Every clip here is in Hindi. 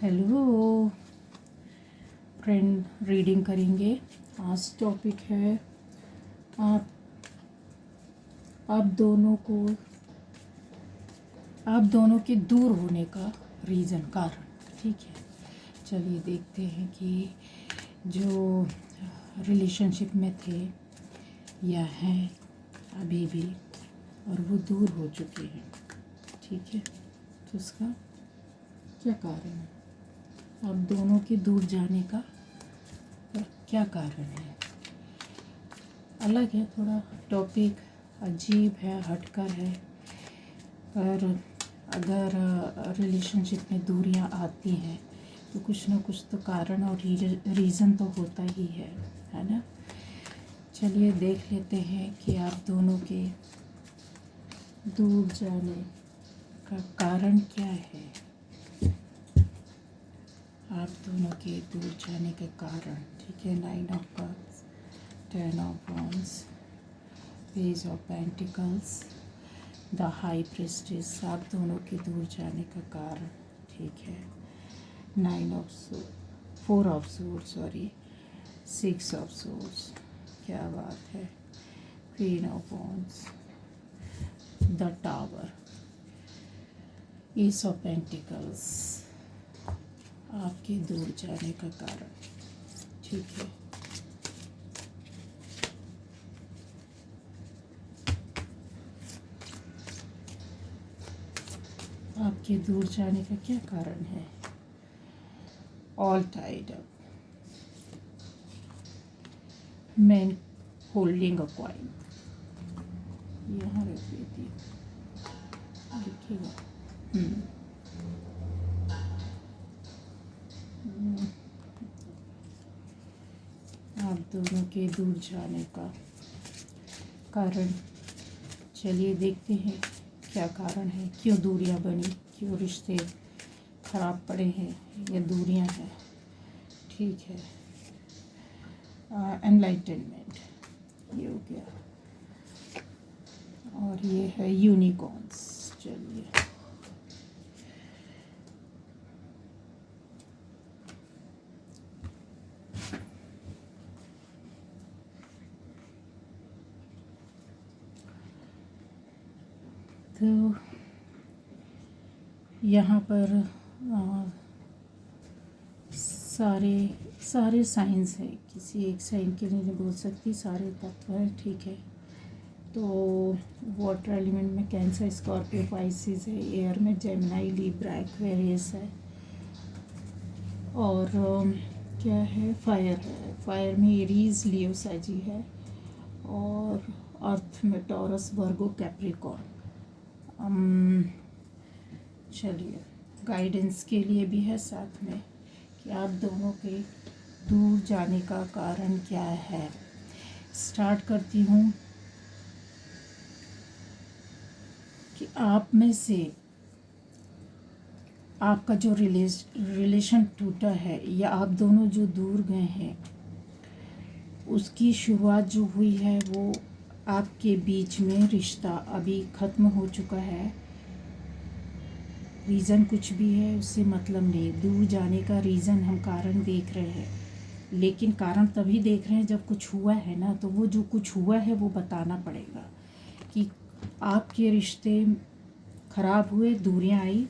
हेलो फ्रेंड, रीडिंग करेंगे। आज टॉपिक है आप आप दोनों को आप दोनों के दूर होने का रीज़न, कारण। ठीक है, चलिए देखते हैं कि जो रिलेशनशिप में थे या हैं अभी भी और वो दूर हो चुके हैं। ठीक है, तो उसका क्या कारण है? आप दोनों के दूर जाने का क्या कारण है? अलग है, थोड़ा टॉपिक अजीब है, हटकर है, पर अगर रिलेशनशिप में दूरियां आती हैं तो कुछ ना कुछ तो कारण और रीज़न तो होता ही है ना। चलिए देख लेते हैं कि आप दोनों के दूर जाने का कारण क्या है। आप दोनों के दूर जाने के कारण। ठीक है, 9 of cups, 10 of wands, page of pentacles, the high priestess. आप दोनों के दूर जाने का कारण। ठीक है, 4 ऑफ सोर्ड्स, 6 ऑफ सोर्ड्स। क्या बात है। Queen of wands, the tower, S of pentacles. आपके दूर जाने का कारण। ठीक है, आपके दूर जाने का क्या कारण है? All tied up, man holding a coin. यहाँ रख देती हूँ, देखिएगा। आप दोनों के दूर जाने का कारण। चलिए देखते हैं क्या कारण है, क्यों दूरियां बनी, क्यों रिश्ते खराब पड़े हैं या दूरियां हैं। ठीक है, एनलाइटनमेंट ये हो गया, और ये है यूनिकॉर्न्स। चलिए तो यहाँ पर सारे साइंस है, किसी एक साइन के लिए नहीं बोल सकती, सारे तत्व हैं। ठीक है, तो वाटर एलिमेंट में कैंसर, स्कॉर्पियो, पाइसिस है। एयर में जेमिनी, लिब्रा, एक्वेरियस है। और क्या है, फायर है। फायर में एरीज, लियो, सैजी है। और अर्थ में टॉरस, वर्गो, कैप्रिकॉर्न। चलिए गाइडेंस के लिए भी है साथ में कि आप दोनों के दूर जाने का कारण क्या है। स्टार्ट करती हूँ कि आप में से आपका जो रिलेशन टूटा है या आप दोनों जो दूर गए हैं, उसकी शुरुआत जो हुई है वो आपके बीच में रिश्ता अभी ख़त्म हो चुका है। रीज़न कुछ भी है उससे मतलब नहीं, दूर जाने का रीज़न हम कारण देख रहे हैं, लेकिन कारण तभी देख रहे हैं जब कुछ हुआ है ना। तो वो जो कुछ हुआ है वो बताना पड़ेगा कि आपके रिश्ते ख़राब हुए, दूरियां आई,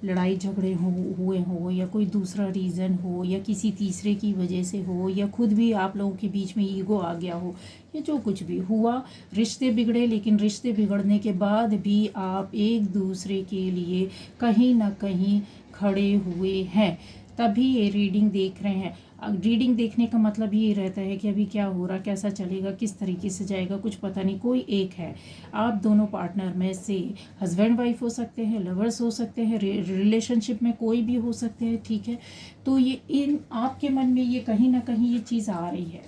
लड़ाई झगड़े हुए हो या कोई दूसरा रीज़न हो या किसी तीसरे की वजह से हो या खुद भी आप लोगों के बीच में ईगो आ गया हो, या जो कुछ भी हुआ, रिश्ते बिगड़े। लेकिन रिश्ते बिगड़ने के बाद भी आप एक दूसरे के लिए कहीं ना कहीं खड़े हुए हैं, तभी ये रीडिंग देख रहे हैं। रीडिंग देखने का मतलब ये रहता है कि अभी क्या हो रहा, कैसा चलेगा, किस तरीके से जाएगा, कुछ पता नहीं। कोई एक है, आप दोनों पार्टनर में से हस्बैंड वाइफ हो सकते हैं, लवर्स हो सकते हैं, रिलेशनशिप में कोई भी हो सकते हैं। ठीक है, तो ये इन आपके मन में ये कहीं ना कहीं ये चीज़ आ रही है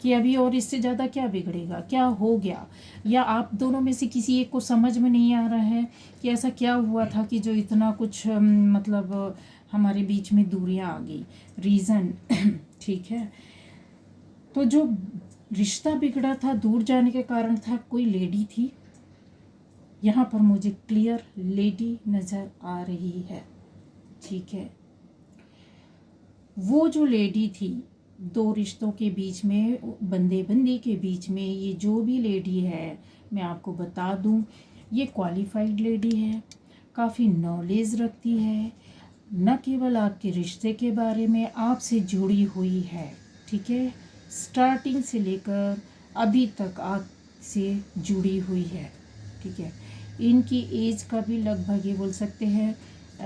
कि अभी और इससे ज़्यादा क्या बिगड़ेगा, क्या हो गया, या आप दोनों में से किसी एक को समझ में नहीं आ रहा है कि ऐसा क्या हुआ था कि जो इतना कुछ मतलब हमारे बीच में दूरियां आ गई, रीज़न। ठीक है, तो जो रिश्ता बिगड़ा था, दूर जाने के कारण था, कोई लेडी थी। यहाँ पर मुझे क्लियर लेडी नज़र आ रही है। ठीक है, वो जो लेडी थी, दो रिश्तों के बीच में, बंदे बंदी के बीच में, ये जो भी लेडी है, मैं आपको बता दूं, ये क्वालिफाइड लेडी है, काफ़ी नॉलेज रखती है, न केवल आपके रिश्ते के बारे में, आपसे जुड़ी हुई है, ठीक है, स्टार्टिंग से लेकर अभी तक आपसे जुड़ी हुई है, ठीक है। इनकी एज का भी लगभग ये बोल सकते हैं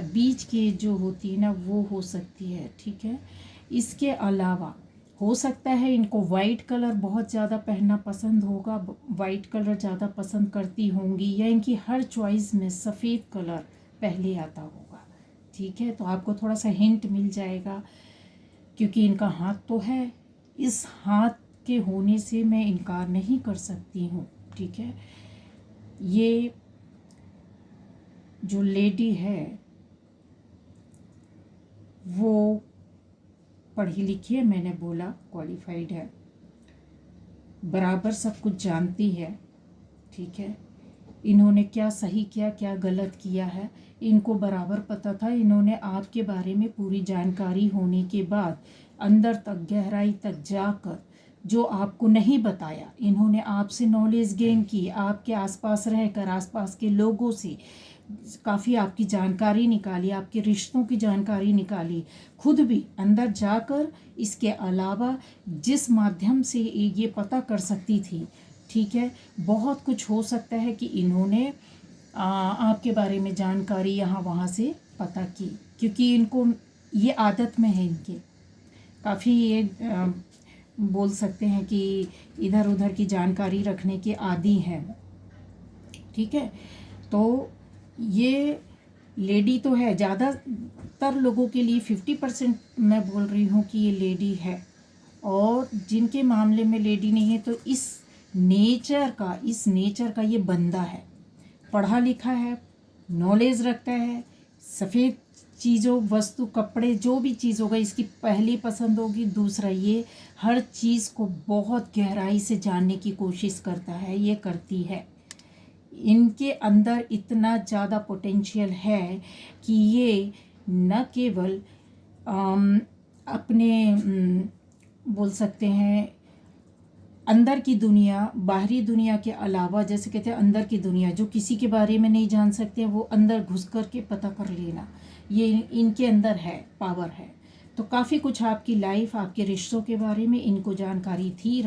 बीच की एज जो होती है ना, वो हो सकती है, ठीक है। इसके अलावा हो सकता है इनको वाइट कलर बहुत ज़्यादा पहनना पसंद होगा, वाइट कलर ज़्यादा पसंद करती होंगी, या इनकी हर चॉइस में सफ़ेद कलर पहले आता होगा, ठीक है। तो आपको थोड़ा सा हिंट मिल जाएगा, क्योंकि इनका हाथ तो है, इस हाथ के होने से मैं इनकार नहीं कर सकती हूँ, ठीक है। ये जो लेडी है वो पढ़ी लिखी है, मैंने बोला क्वालिफाइड है, बराबर सब कुछ जानती है, ठीक है। इन्होंने क्या सही किया, क्या गलत किया है, इनको बराबर पता था। इन्होंने आपके बारे में पूरी जानकारी होने के बाद अंदर तक, गहराई तक जाकर जो आपको नहीं बताया, इन्होंने आपसे नॉलेज गेन की, आपके आसपास रहकर, आसपास के लोगों से काफ़ी आपकी जानकारी निकाली, आपके रिश्तों की जानकारी निकाली, खुद भी अंदर जाकर। इसके अलावा जिस माध्यम से ये पता कर सकती थी, ठीक है, बहुत कुछ हो सकता है कि इन्होंने आपके बारे में जानकारी यहाँ वहाँ से पता की, क्योंकि इनको ये आदत में है, इनके काफ़ी ये बोल सकते हैं कि इधर उधर की जानकारी रखने के आदी हैं, ठीक है। तो ये लेडी तो है, ज़्यादातर लोगों के लिए 50% मैं बोल रही हूँ कि ये लेडी है, और जिनके मामले में लेडी नहीं है, तो इस नेचर का ये बंदा है, पढ़ा लिखा है, नॉलेज रखता है, सफ़ेद चीज़ों, वस्तु, कपड़े, जो भी चीज़ होगा इसकी पहली पसंद होगी। दूसरा, ये हर चीज़ को बहुत गहराई से जानने की कोशिश करता है, ये करती है। इनके अंदर इतना ज़्यादा पोटेंशियल है कि ये न केवल अपने बोल सकते हैं अंदर की दुनिया, बाहरी दुनिया के अलावा, जैसे कहते हैं अंदर की दुनिया जो किसी के बारे में नहीं जान सकते, वो अंदर घुस कर के पता कर लेना, ये इनके अंदर है, पावर है। तो काफ़ी कुछ आपकी लाइफ, आपके रिश्तों के बारे में इनको जानकारी थी,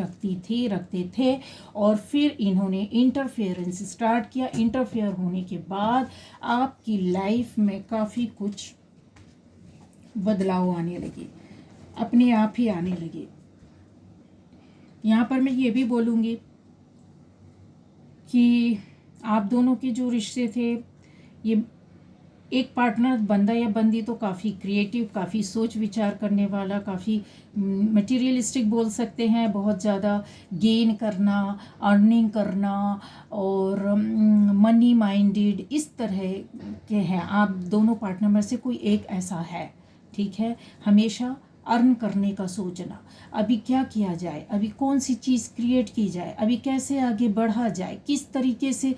रखते थे, और फिर इन्होंने इंटरफेरेंस स्टार्ट किया। इंटरफेयर होने के बाद आपकी लाइफ में काफ़ी कुछ बदलाव आने लगे, अपने आप ही आने लगे। यहाँ पर मैं ये भी बोलूँगी कि आप दोनों के जो रिश्ते थे, ये एक पार्टनर, बंदा या बंदी, तो काफ़ी क्रिएटिव, काफ़ी सोच विचार करने वाला, काफ़ी मटेरियलिस्टिक बोल सकते हैं, बहुत ज़्यादा गेन करना, अर्निंग करना, और मनी माइंडेड, इस तरह के हैं। आप दोनों पार्टनर में से कोई एक ऐसा है, ठीक है, हमेशा अर्न करने का सोचना, अभी क्या किया जाए, अभी कौन सी चीज़ क्रिएट की जाए, अभी कैसे आगे बढ़ा जाए, किस तरीके से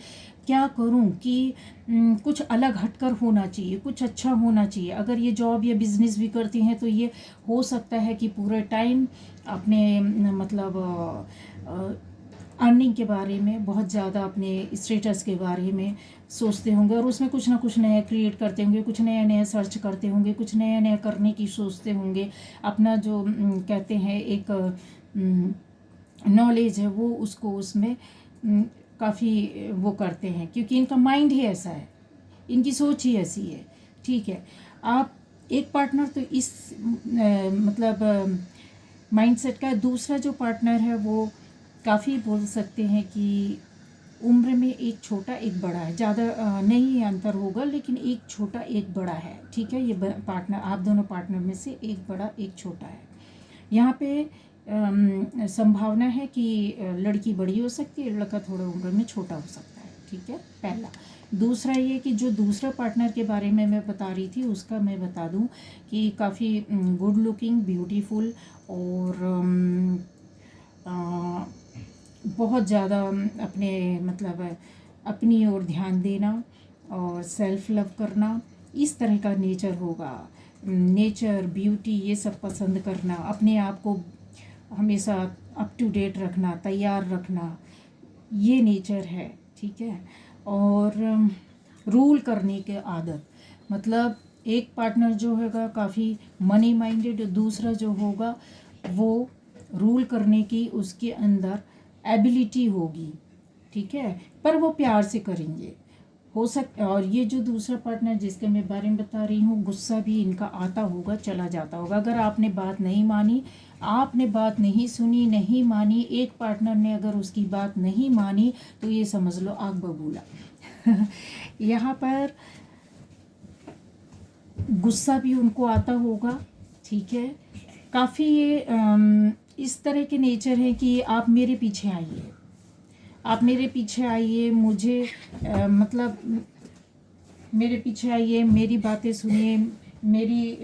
क्या करूं कि कुछ अलग हटकर होना चाहिए, कुछ अच्छा होना चाहिए। अगर ये जॉब या बिजनेस भी करती हैं तो ये हो सकता है कि पूरे टाइम अपने मतलब अर्निंग के बारे में, बहुत ज़्यादा अपने स्टेटस के बारे में सोचते होंगे, और उसमें कुछ ना कुछ नया क्रिएट करते होंगे, कुछ नया नया सर्च करते होंगे, कुछ नया नया करने की सोचते होंगे। अपना जो कहते हैं एक नॉलेज है, वो उसको उसमें काफ़ी वो करते हैं, क्योंकि इनका माइंड ही ऐसा है, इनकी सोच ही ऐसी है, ठीक है। आप एक पार्टनर तो इस मतलब माइंडसेट का है। दूसरा जो पार्टनर है वो काफ़ी बोल सकते हैं कि उम्र में एक छोटा एक बड़ा है, ज़्यादा नहीं अंतर होगा, लेकिन एक छोटा एक बड़ा है, ठीक है। ये पार्टनर, आप दोनों पार्टनर में से एक बड़ा एक छोटा है। यहाँ पे संभावना है कि लड़की बड़ी हो सकती है, लड़का थोड़ा उम्र में छोटा हो सकता है, ठीक है, पहला। दूसरा ये कि जो दूसरा पार्टनर के बारे में मैं बता रही थी, उसका मैं बता दूं कि काफ़ी गुड लुकिंग, ब्यूटीफुल, और बहुत ज़्यादा अपने मतलब अपनी ओर ध्यान देना और सेल्फ लव करना, इस तरह का नेचर होगा। नेचर, ब्यूटी, ये सब पसंद करना, अपने आप को हमेशा अप टू डेट रखना, तैयार रखना, ये नेचर है, ठीक है। और रूल करने के आदत, मतलब एक पार्टनर जो होगा काफ़ी मनी माइंडेड, दूसरा जो होगा वो रूल करने की उसके अंदर एबिलिटी होगी, ठीक है, पर वो प्यार से करेंगे हो सकता। और ये जो दूसरा पार्टनर जिसके मैं बारे में बता रही हूँ, गुस्सा भी इनका आता होगा, चला जाता होगा। अगर आपने बात नहीं मानी, आपने बात नहीं सुनी, नहीं मानी, एक पार्टनर ने अगर उसकी बात नहीं मानी, तो ये समझ लो आग बबूला। यहाँ पर गुस्सा भी उनको आता होगा, ठीक है। काफ़ी ये इस तरह के नेचर है कि आप मेरे पीछे आइए, आप मेरे पीछे आइए, मुझे मतलब मेरे पीछे आइए, मेरी बातें सुनिए, मेरी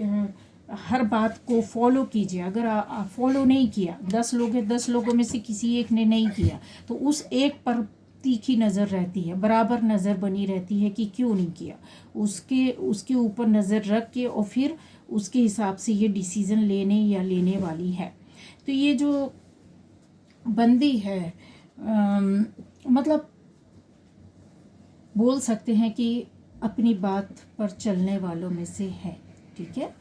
हर बात को फॉलो कीजिए। अगर फॉलो नहीं किया, 10 लोग हैं, 10 लोगों में से किसी एक ने नहीं किया, तो उस एक पर तीखी नज़र रहती है, बराबर नज़र बनी रहती है कि क्यों नहीं किया, उसके ऊपर नज़र रख के और फिर उसके हिसाब से ये डिसीज़न लेने या लेने वाली है। तो ये जो बंदी है मतलब बोल सकते हैं कि अपनी बात पर चलने वालों में से है, ठीक है।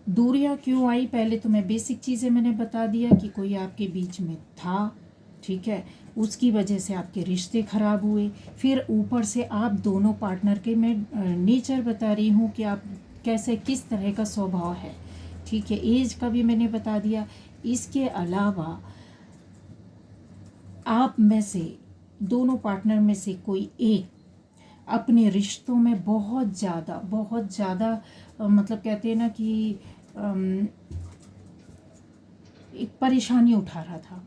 दूरियां क्यों आई, पहले तो मैं बेसिक चीज़ें मैंने बता दिया कि कोई आपके बीच में था, ठीक है, उसकी वजह से आपके रिश्ते ख़राब हुए। फिर ऊपर से आप दोनों पार्टनर के मैं नेचर बता रही हूँ कि आप कैसे, किस तरह का स्वभाव है, ठीक है। एज का भी मैंने बता दिया। इसके अलावा आप में से, दोनों पार्टनर में से कोई एक अपने रिश्तों में बहुत ज़्यादा मतलब कहते हैं ना कि एक परेशानी उठा रहा था।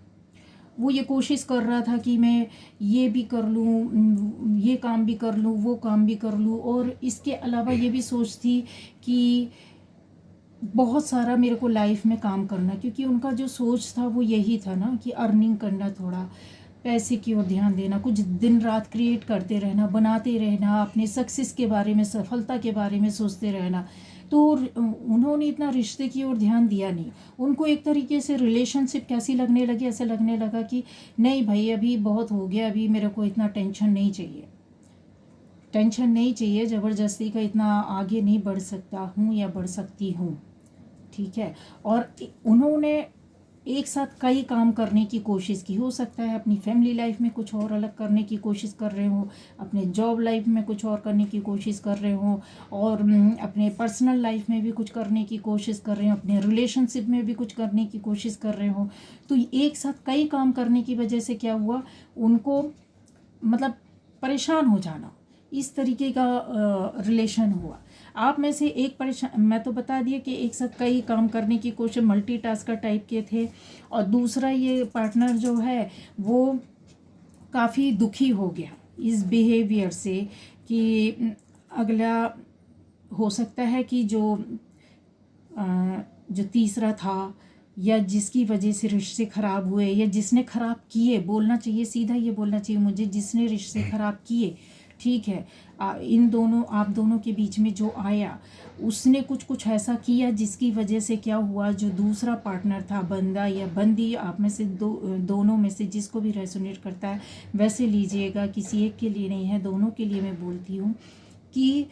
वो ये कोशिश कर रहा था कि मैं ये भी कर लूँ, ये काम भी कर लूँ, वो काम भी कर लूँ, और इसके अलावा ये भी सोच थी कि बहुत सारा मेरे को लाइफ में काम करना, क्योंकि उनका जो सोच था वो यही था ना कि अर्निंग करना, थोड़ा पैसे की ओर ध्यान देना, कुछ दिन रात क्रिएट करते रहना, बनाते रहना, अपने सक्सेस के बारे में, सफलता के बारे में सोचते रहना। तो उन्होंने इतना रिश्ते की ओर ध्यान दिया नहीं। उनको एक तरीके से रिलेशनशिप कैसी लगने लगी, ऐसे लगने लगा कि नहीं भाई अभी बहुत हो गया, अभी मेरे को इतना टेंशन नहीं चाहिए, टेंशन नहीं चाहिए, ज़बरदस्ती का इतना आगे नहीं बढ़ सकता हूँ या बढ़ सकती हूँ, ठीक है। और उन्होंने एक साथ कई काम करने की कोशिश की, हो सकता है अपनी फैमिली लाइफ में कुछ और अलग करने की कोशिश कर रहे हो, अपने जॉब लाइफ में कुछ और करने की कोशिश कर रहे हो, और अपने पर्सनल लाइफ में भी कुछ करने की कोशिश कर रहे हो, अपने रिलेशनशिप में भी कुछ करने की कोशिश कर रहे हो। तो एक साथ कई काम करने की वजह से क्या हुआ, उनको मतलब परेशान हो जाना, इस तरीके का रिलेशन हुआ। आप में से एक परेशान, मैं तो बता दिया कि एक साथ कई काम करने की कोशिश, मल्टीटास्कर टाइप के थे, और दूसरा ये पार्टनर जो है वो काफ़ी दुखी हो गया इस बिहेवियर से कि अगला हो सकता है कि जो तीसरा था या जिसकी वजह से रिश्ते ख़राब हुए, या जिसने ख़राब किए, बोलना चाहिए सीधा, ये बोलना चाहिए मुझे, जिसने रिश्ते ख़राब किए, ठीक है, इन दोनों, आप दोनों के बीच में जो आया, उसने कुछ ऐसा किया जिसकी वजह से क्या हुआ, जो दूसरा पार्टनर था, बंदा या बंदी, आप में से दोनों में से जिसको भी रेजोनेट करता है वैसे लीजिएगा, किसी एक के लिए नहीं है, दोनों के लिए मैं बोलती हूँ कि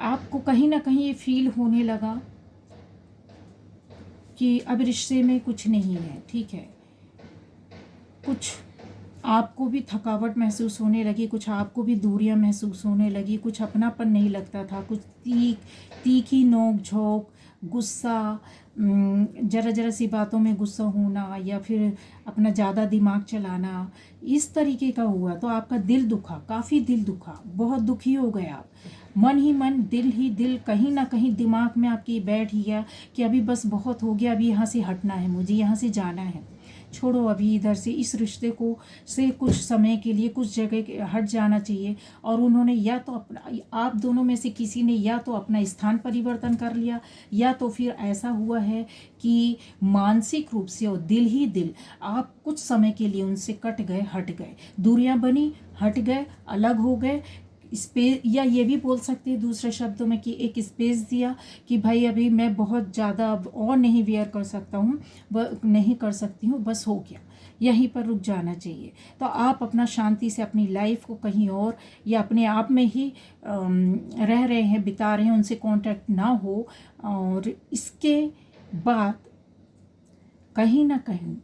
आपको कहीं ना कहीं ये फील होने लगा कि अब रिश्ते में कुछ नहीं है, ठीक है, कुछ आपको भी थकावट महसूस होने लगी, कुछ आपको भी दूरियां महसूस होने लगी, कुछ अपनापन नहीं लगता था, कुछ तीखी नोक झोंक, गुस्सा, ज़रा ज़रा सी बातों में गुस्सा होना, या फिर अपना ज़्यादा दिमाग चलाना, इस तरीके का हुआ। तो आपका दिल दुखा, काफ़ी दिल दुखा, बहुत दुखी हो गए आप, मन ही मन, दिल ही दिल, कहीं ना कहीं दिमाग में आपकी बैठ गया कि अभी बस बहुत हो गया, अभी यहाँ से हटना है, मुझे यहाँ से जाना है, छोड़ो अभी इधर से, इस रिश्ते को से कुछ समय के लिए कुछ जगह हट जाना चाहिए। और उन्होंने या तो अपना, आप दोनों में से किसी ने या तो अपना स्थान परिवर्तन कर लिया, या तो फिर ऐसा हुआ है कि मानसिक रूप से और दिल ही दिल आप कुछ समय के लिए उनसे कट गए, हट गए, दूरियां बनी, हट गए, अलग हो गए, स्पेस, या ये भी बोल सकते हैं दूसरे शब्दों में कि एक स्पेस दिया कि भाई अभी मैं बहुत ज़्यादा अब और नहीं वेयर कर सकता हूँ, नहीं कर सकती हूँ, बस हो गया, यहीं पर रुक जाना चाहिए। तो आप अपना शांति से अपनी लाइफ को कहीं और या अपने आप में ही रह रहे हैं, बिता रहे हैं, उनसे कांटेक्ट ना हो। और इसके बाद कहीं ना कहीं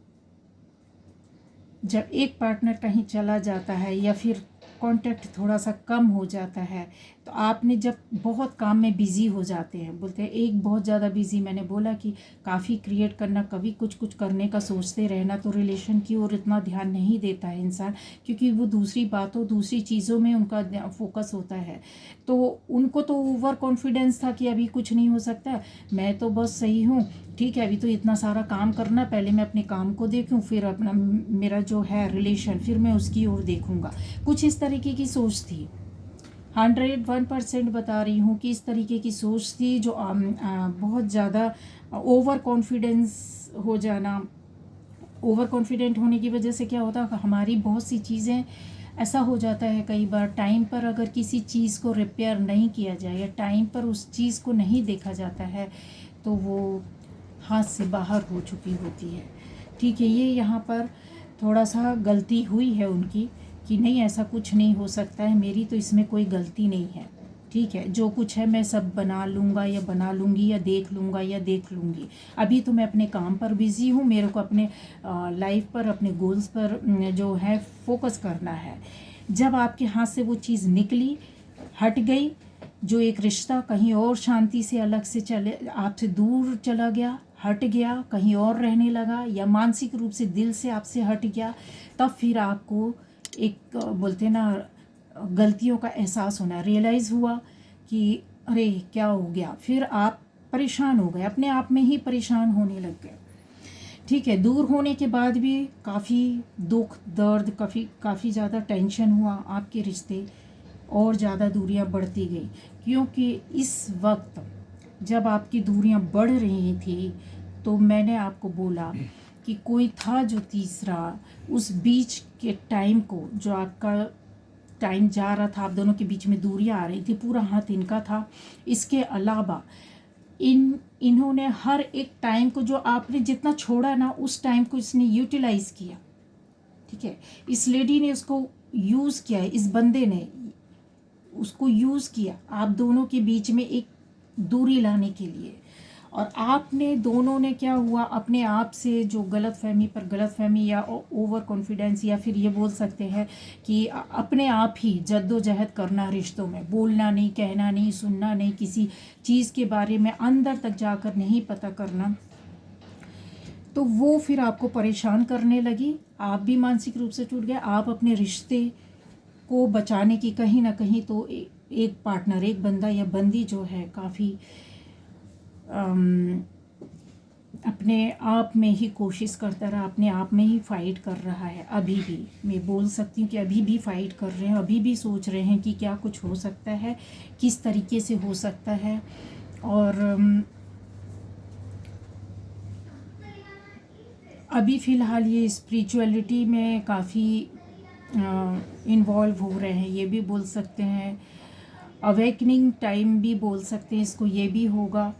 जब एक पार्टनर कहीं चला जाता है या फिर कांटेक्ट थोड़ा सा कम हो जाता है, तो आपने जब बहुत काम में बिज़ी हो जाते हैं, बोलते हैं एक बहुत ज़्यादा बिज़ी, मैंने बोला कि काफ़ी क्रिएट करना, कभी कुछ कुछ करने का सोचते रहना, तो रिलेशन की ओर इतना ध्यान नहीं देता है इंसान, क्योंकि वो दूसरी बातों दूसरी चीज़ों में उनका फोकस होता है। तो उनको तो ओवर कॉन्फिडेंस था कि अभी कुछ नहीं हो सकता, मैं तो बस सही हूँ, ठीक है, अभी तो इतना सारा काम करना, पहले मैं अपने काम को देखूं, फिर अपना मेरा जो है रिलेशन, फिर मैं उसकी ओर देखूंगा। कुछ इस तरीके की सोच थी। 101% बता रही हूँ कि इस तरीके की सोच थी, जो बहुत ज़्यादा ओवर कॉन्फिडेंस हो जाना। ओवर कॉन्फिडेंट होने की वजह से क्या होता है, हमारी बहुत सी चीज़ें, ऐसा हो जाता है कई बार टाइम पर अगर किसी चीज़ को रिपेयर नहीं किया जाए या टाइम पर उस चीज़ को नहीं देखा जाता है, तो वो हाथ से बाहर हो चुकी होती है। ठीक है, ये यहाँ पर थोड़ा सा गलती हुई है उनकी कि नहीं, ऐसा कुछ नहीं हो सकता है, मेरी तो इसमें कोई गलती नहीं है, ठीक है, जो कुछ है मैं सब बना लूँगा या बना लूँगी या देख लूँगा या देख लूँगी, अभी तो मैं अपने काम पर बिज़ी हूँ, मेरे को अपने लाइफ पर, अपने गोल्स पर जो है फोकस करना है। जब आपके हाथ से वो चीज़ निकली, हट गई, जो एक रिश्ता कहीं और शांति से अलग से चले, आपसे दूर चला गया, हट गया, कहीं और रहने लगा, या मानसिक रूप से दिल से आपसे हट गया, तब फिर आपको एक बोलते ना गलतियों का एहसास होना, रियलाइज़ हुआ कि अरे क्या हो गया, फिर आप परेशान हो गए, अपने आप में ही परेशान होने लग गए। ठीक है, दूर होने के बाद भी काफ़ी दुख दर्द, काफ़ी ज़्यादा टेंशन हुआ, आपके रिश्ते और ज़्यादा दूरियां बढ़ती गई, क्योंकि इस वक्त जब आपकी दूरियां बढ़ रही थी, तो मैंने आपको बोला कि कोई था जो तीसरा, उस बीच के टाइम को, जो आपका टाइम जा रहा था, आप दोनों के बीच में दूरियां आ रही थी, पूरा हाथ इनका था। इसके अलावा इन्होंने हर एक टाइम को, जो आपने जितना छोड़ा ना, उस टाइम को इसने यूटिलाइज किया। ठीक है, इस लेडी ने उसको यूज़ किया है, इस बंदे ने उसको यूज़ किया आप दोनों के बीच में एक दूरी लाने के लिए। और आपने दोनों ने क्या हुआ, अपने आप से जो गलतफहमी पर गलतफहमी या ओवर कॉन्फिडेंस, या फिर ये बोल सकते हैं कि अपने आप ही जद्दोजहद करना रिश्तों में, बोलना नहीं, कहना नहीं, सुनना नहीं, किसी चीज़ के बारे में अंदर तक जाकर नहीं पता करना, तो वो फिर आपको परेशान करने लगी। आप भी मानसिक रूप से टूट गए, आप अपने रिश्ते को बचाने की कहीं ना कहीं तो एक पार्टनर, एक बंदा या बंदी जो है काफ़ी अपने आप में ही कोशिश करता रहा, अपने आप में ही फाइट कर रहा है। अभी भी मैं बोल सकती हूँ कि अभी भी फाइट कर रहे हैं, अभी भी सोच रहे हैं कि क्या कुछ हो सकता है, किस तरीके से हो सकता है। और अभी फ़िलहाल ये स्पिरिचुअलिटी में काफ़ी इन्वॉल्व हो रहे हैं, ये भी बोल सकते हैं, अवेकनिंग टाइम भी बोल सकते हैं इसको, ये भी होगा।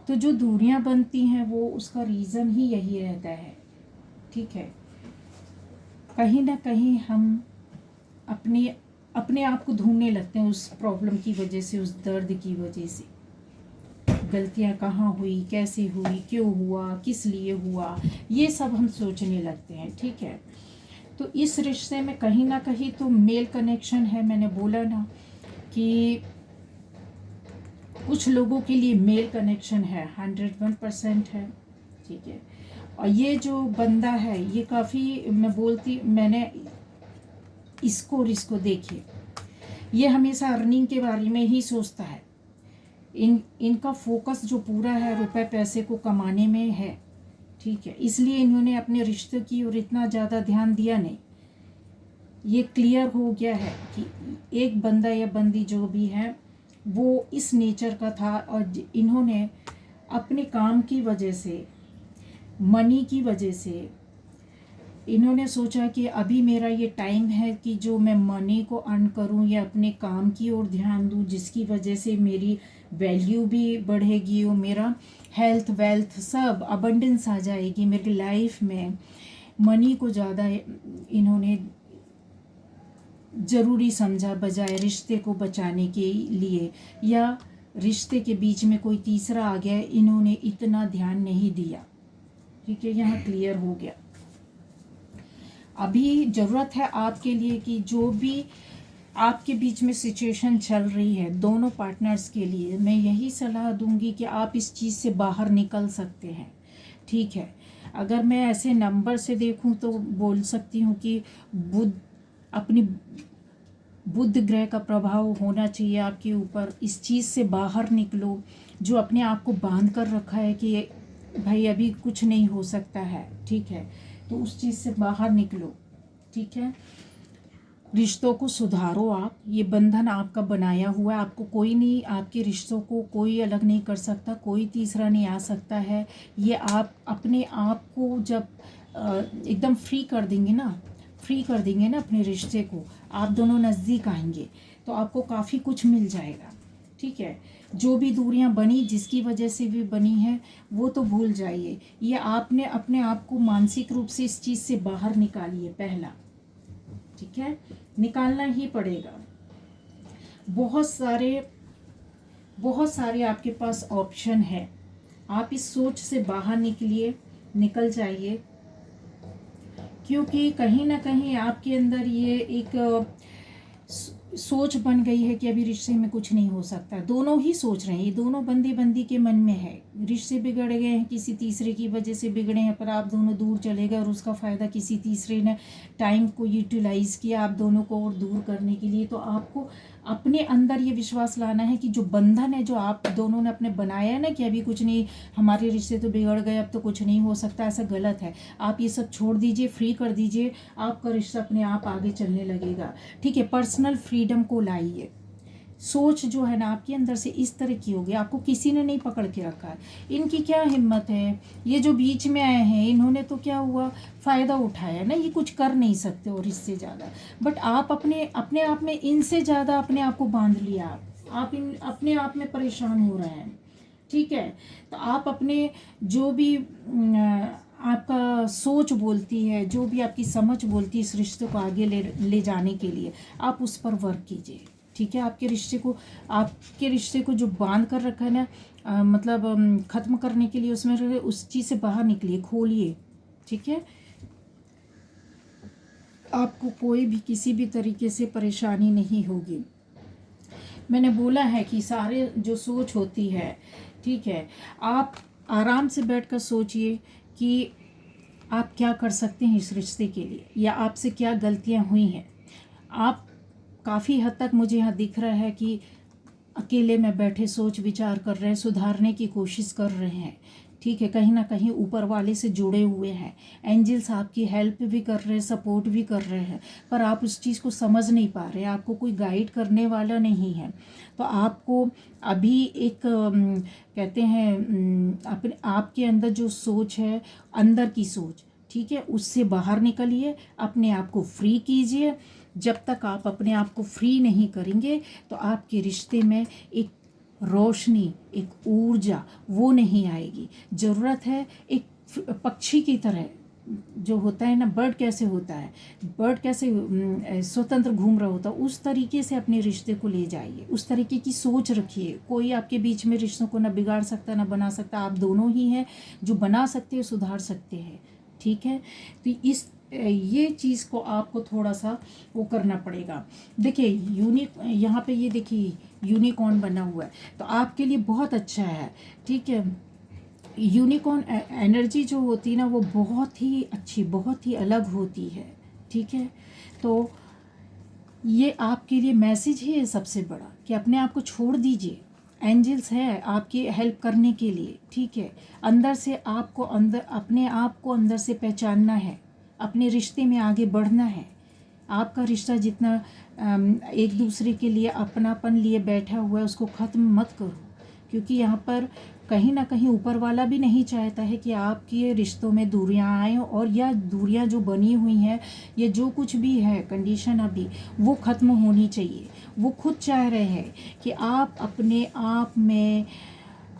तो जो दूरियां बनती हैं वो उसका रीज़न ही यही रहता है। ठीक है, कहीं ना कहीं हम अपने अपने आप को ढूंढने लगते हैं, उस प्रॉब्लम की वजह से, उस दर्द की वजह से, गलतियां कहाँ हुई, कैसे हुई, क्यों हुआ, किस लिए हुआ, ये सब हम सोचने लगते हैं। ठीक है, तो इस रिश्ते में कहीं ना कहीं तो मेल कनेक्शन है। मैंने बोला ना कि कुछ लोगों के लिए मेल कनेक्शन है, 101% है। ठीक है, और ये जो बंदा है, ये काफ़ी, मैंने इसको देखिए, ये हमेशा अर्निंग के बारे में ही सोचता है। इनका फोकस जो पूरा है रुपए पैसे को कमाने में है। ठीक है, इसलिए इन्होंने अपने रिश्ते की ओर इतना ज़्यादा ध्यान दिया नहीं। ये क्लियर हो गया है कि एक बंदा या बंदी जो भी है वो इस नेचर का था, और इन्होंने अपने काम की वजह से, मनी की वजह से, इन्होंने सोचा कि अभी मेरा ये टाइम है कि जो मैं मनी को अर्न करूं या अपने काम की ओर ध्यान दूं, जिसकी वजह से मेरी वैल्यू भी बढ़ेगी और मेरा हेल्थ वेल्थ सब अबंडेंस आ जाएगी मेरी लाइफ में। मनी को ज़्यादा इन्होंने ज़रूरी समझा बजाय रिश्ते को बचाने के लिए, या रिश्ते के बीच में कोई तीसरा आ गया, इन्होंने इतना ध्यान नहीं दिया। ठीक है, यहाँ क्लियर हो गया। अभी ज़रूरत है आपके लिए कि जो भी आपके बीच में सिचुएशन चल रही है दोनों पार्टनर्स के लिए, मैं यही सलाह दूंगी कि आप इस चीज़ से बाहर निकल सकते हैं। ठीक है, अगर मैं ऐसे नंबर से देखूं तो बोल सकती हूँ कि बुध ग्रह का प्रभाव होना चाहिए आपके ऊपर। इस चीज़ से बाहर निकलो जो अपने आप को बांध कर रखा है कि भाई अभी कुछ नहीं हो सकता है। ठीक है, तो उस चीज़ से बाहर निकलो। ठीक है, रिश्तों को सुधारो आप। ये बंधन आपका बनाया हुआ है, आपको कोई नहीं, आपके रिश्तों को कोई अलग नहीं कर सकता, कोई तीसरा नहीं आ सकता है। ये आप अपने आप को जब एकदम फ्री कर देंगे ना अपने रिश्ते को, आप दोनों नज़दीक आएंगे तो आपको काफ़ी कुछ मिल जाएगा। ठीक है, जो भी दूरियां बनी जिसकी वजह से भी बनी है वो तो भूल जाइए। ये आपने अपने आप को मानसिक रूप से इस चीज़ से बाहर निकालिए पहला। ठीक है, निकालना ही पड़ेगा। बहुत सारे आपके पास ऑप्शन है, आप इस सोच से बाहर निकल जाइए, क्योंकि कहीं ना कहीं आपके अंदर ये एक सोच बन गई है कि अभी रिश्ते में कुछ नहीं हो सकता। दोनों ही सोच रहे हैं, ये दोनों बंदी के मन में है। रिश्ते बिगड़ गए हैं, किसी तीसरे की वजह से बिगड़े हैं, पर आप दोनों दूर चले गए और उसका फ़ायदा किसी तीसरे ने टाइम को यूटिलाइज़ किया आप दोनों को और दूर करने के लिए। तो आपको अपने अंदर ये विश्वास लाना है कि जो बंधन है जो आप दोनों ने अपने बनाया है ना कि अभी कुछ नहीं, हमारे रिश्ते तो बिगड़ गए, अब तो कुछ नहीं हो सकता, ऐसा गलत है। आप ये सब छोड़ दीजिए, फ्री कर दीजिए, आपका रिश्ता अपने आप आगे चलने लगेगा। ठीक है, पर्सनल फ्रीडम को लाइए। सोच जो है ना आपके अंदर से इस तरह की होगी, आपको किसी ने नहीं पकड़ के रखा है। इनकी क्या हिम्मत है, ये जो बीच में आए हैं इन्होंने तो क्या हुआ, फ़ायदा उठाया ना, ये कुछ कर नहीं सकते और इससे ज़्यादा। बट आप अपने आप में इनसे ज़्यादा अपने आप को बांध लिया, आप अपने आप में परेशान हो रहे हैं। ठीक है, तो आप अपने जो भी आपका सोच बोलती है, जो भी आपकी समझ बोलती है इस रिश्ते को आगे ले जाने के लिए, आप उस पर वर्क कीजिए। ठीक है, आपके रिश्ते को जो बांध कर रखा है ना, मतलब ख़त्म करने के लिए उसमें उस चीज़ से बाहर निकलिए, खोलिए। ठीक है, आपको कोई भी किसी भी तरीके से परेशानी नहीं होगी। मैंने बोला है कि सारे जो सोच होती है, ठीक है, आप आराम से बैठकर सोचिए कि आप क्या कर सकते हैं इस रिश्ते के लिए, या आपसे क्या गलतियां हुई हैं। आप काफ़ी हद तक मुझे यहाँ दिख रहा है कि अकेले में बैठे सोच विचार कर रहे हैं, सुधारने की कोशिश कर रहे हैं। ठीक है, कहीं ना कहीं ऊपर वाले से जुड़े हुए हैं, एंजल्स आपकी हेल्प भी कर रहे हैं, सपोर्ट भी कर रहे हैं, पर आप उस चीज़ को समझ नहीं पा रहे, आपको कोई गाइड करने वाला नहीं है। तो आपको अभी एक कहते हैं अपने आपके अंदर जो सोच है, अंदर की सोच, ठीक है, उससे बाहर निकलिए, अपने आप को फ्री कीजिए। जब तक आप अपने आप को फ्री नहीं करेंगे तो आपके रिश्ते में एक रोशनी, एक ऊर्जा वो नहीं आएगी। ज़रूरत है एक पक्षी की तरह, जो होता है ना, बर्ड कैसे होता है, बर्ड कैसे स्वतंत्र घूम रहा होता है, उस तरीके से अपने रिश्ते को ले जाइए, उस तरीके की सोच रखिए। कोई आपके बीच में रिश्तों को ना बिगाड़ सकता ना बना सकता, आप दोनों ही हैं जो बना सकते हैं, सुधार सकते हैं। ठीक है, तो ये चीज़ को आपको थोड़ा सा वो करना पड़ेगा। देखिए यहाँ पे ये देखिए यूनिकॉर्न बना हुआ है, तो आपके लिए बहुत अच्छा है। ठीक है, यूनिकॉर्न एनर्जी जो होती है ना वो बहुत ही अच्छी, बहुत ही अलग होती है। ठीक है, तो ये आपके लिए मैसेज ही है सबसे बड़ा कि अपने आप को छोड़ दीजिए, एंजल्स है आपकी हेल्प करने के लिए। ठीक है, अंदर से आपको अपने आप को अंदर से पहचानना है, अपने रिश्ते में आगे बढ़ना है। आपका रिश्ता जितना एक दूसरे के लिए अपनापन लिए बैठा हुआ है उसको ख़त्म मत करो। क्योंकि यहाँ पर कहीं ना कहीं ऊपर वाला भी नहीं चाहता है कि आपके रिश्तों में दूरियां आएँ, और या दूरियां जो बनी हुई हैं, ये जो कुछ भी है कंडीशन अभी, वो ख़त्म होनी चाहिए। वो खुद चाह रहे हैं कि आप अपने आप में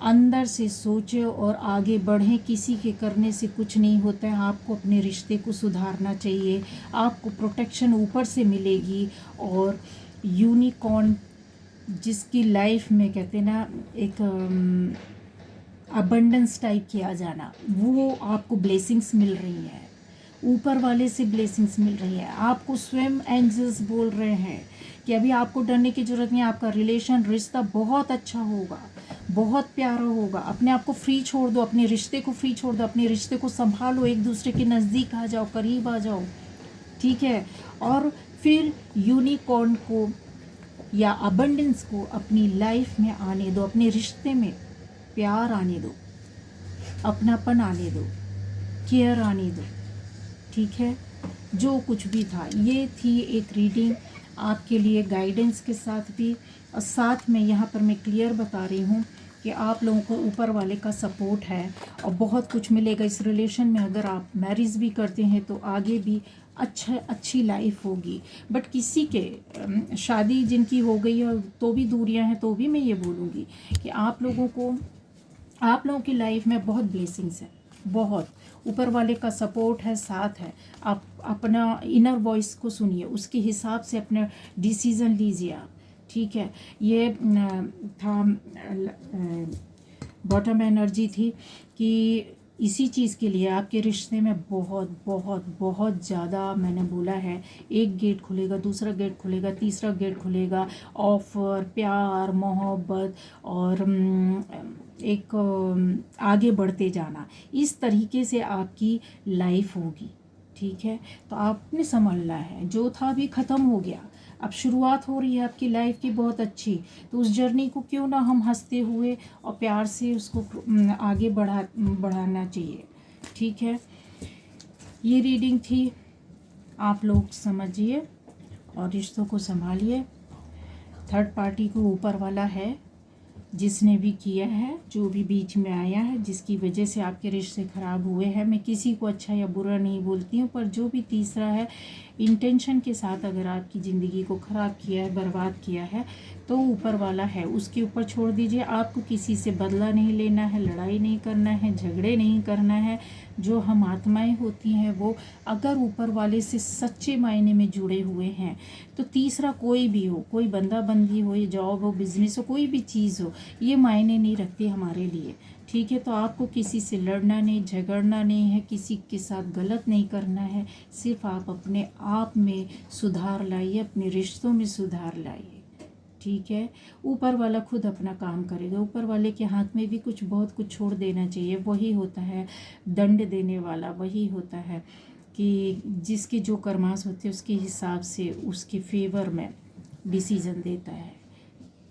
अंदर से सोचें और आगे बढ़ें। किसी के करने से कुछ नहीं होता है, आपको अपने रिश्ते को सुधारना चाहिए, आपको प्रोटेक्शन ऊपर से मिलेगी। और यूनिकॉर्न जिसकी लाइफ में कहते हैं ना एक अबंडेंस टाइप किया जाना, वो आपको ब्लेसिंग्स मिल रही है, ऊपर वाले से ब्लेसिंग्स मिल रही है। आपको स्वयं एंजल्स बोल रहे हैं कि अभी आपको डरने की ज़रूरत नहीं है, आपका रिश्ता बहुत अच्छा होगा, बहुत प्यारा होगा। अपने आप को फ्री छोड़ दो, अपने रिश्ते को फ्री छोड़ दो, अपने रिश्ते को संभालो, एक दूसरे के नज़दीक आ जाओ, करीब आ जाओ, ठीक है। और फिर यूनिकॉर्न को या अबंडेंस को अपनी लाइफ में आने दो, अपने रिश्ते में प्यार आने दो, अपनापन आने दो, केयर आने दो, ठीक है। जो कुछ भी था, ये थी एक रीडिंग आपके लिए गाइडेंस के साथ भी, और साथ में यहाँ पर मैं क्लियर बता रही हूँ कि आप लोगों को ऊपर वाले का सपोर्ट है और बहुत कुछ मिलेगा इस रिलेशन में। अगर आप मैरिज भी करते हैं तो आगे भी अच्छी लाइफ होगी। बट किसी के शादी जिनकी हो गई है तो भी दूरियां हैं, तो भी मैं ये बोलूँगी कि आप लोगों की लाइफ में बहुत ब्लेसिंग्स है, बहुत ऊपर वाले का सपोर्ट है, साथ है। आप अपना इनर वॉइस को सुनिए, उसके हिसाब से अपना डिसीज़न लीजिए आप, ठीक है। ये था बॉटम एनर्जी थी कि इसी चीज़ के लिए आपके रिश्ते में बहुत बहुत बहुत ज़्यादा मैंने बोला है, एक गेट खुलेगा, दूसरा गेट खुलेगा, तीसरा गेट खुलेगा, ऑफ़र, प्यार, मोहब्बत और एक आगे बढ़ते जाना, इस तरीके से आपकी लाइफ होगी, ठीक है। तो आपने समझना है, जो था भी ख़त्म हो गया, अब शुरुआत हो रही है आपकी लाइफ की बहुत अच्छी। तो उस जर्नी को क्यों ना हम हंसते हुए और प्यार से उसको आगे बढ़ाना चाहिए, ठीक है। ये रीडिंग थी, आप लोग समझिए और रिश्तों को संभालिए। थर्ड पार्टी को ऊपर वाला है, जिसने भी किया है, जो भी बीच में आया है, जिसकी वजह से आपके रिश्ते ख़राब हुए हैं। मैं किसी को अच्छा या बुरा नहीं बोलती हूँ, पर जो भी तीसरा है इंटेंशन के साथ अगर आपकी ज़िंदगी को ख़राब किया है, बर्बाद किया है, तो ऊपर वाला है, उसके ऊपर छोड़ दीजिए। आपको किसी से बदला नहीं लेना है, लड़ाई नहीं करना है, झगड़े नहीं करना है। जो हम आत्माएं होती हैं वो अगर ऊपर वाले से सच्चे मायने में जुड़े हुए हैं, तो तीसरा कोई भी हो, कोई बंदा बंदी हो, या जॉब हो, बिजनेस हो, कोई भी चीज़ हो, ये मायने नहीं रखती हमारे लिए, ठीक है। तो आपको किसी से लड़ना नहीं, झगड़ना नहीं है, किसी के साथ गलत नहीं करना है। सिर्फ आप अपने आप में सुधार लाइए, अपने रिश्तों में सुधार लाइए, ठीक है। ऊपर वाला खुद अपना काम करेगा। ऊपर वाले के हाथ में भी बहुत कुछ छोड़ देना चाहिए। वही होता है दंड देने वाला, वही होता है कि जिसके जो कर्मास होते हैं उसके हिसाब से उसके फेवर में डिसीज़न देता है।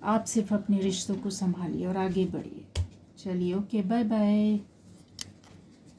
आप सिर्फ अपने रिश्तों को संभालिए और आगे बढ़िए। चलिए, ओके, बाय बाय।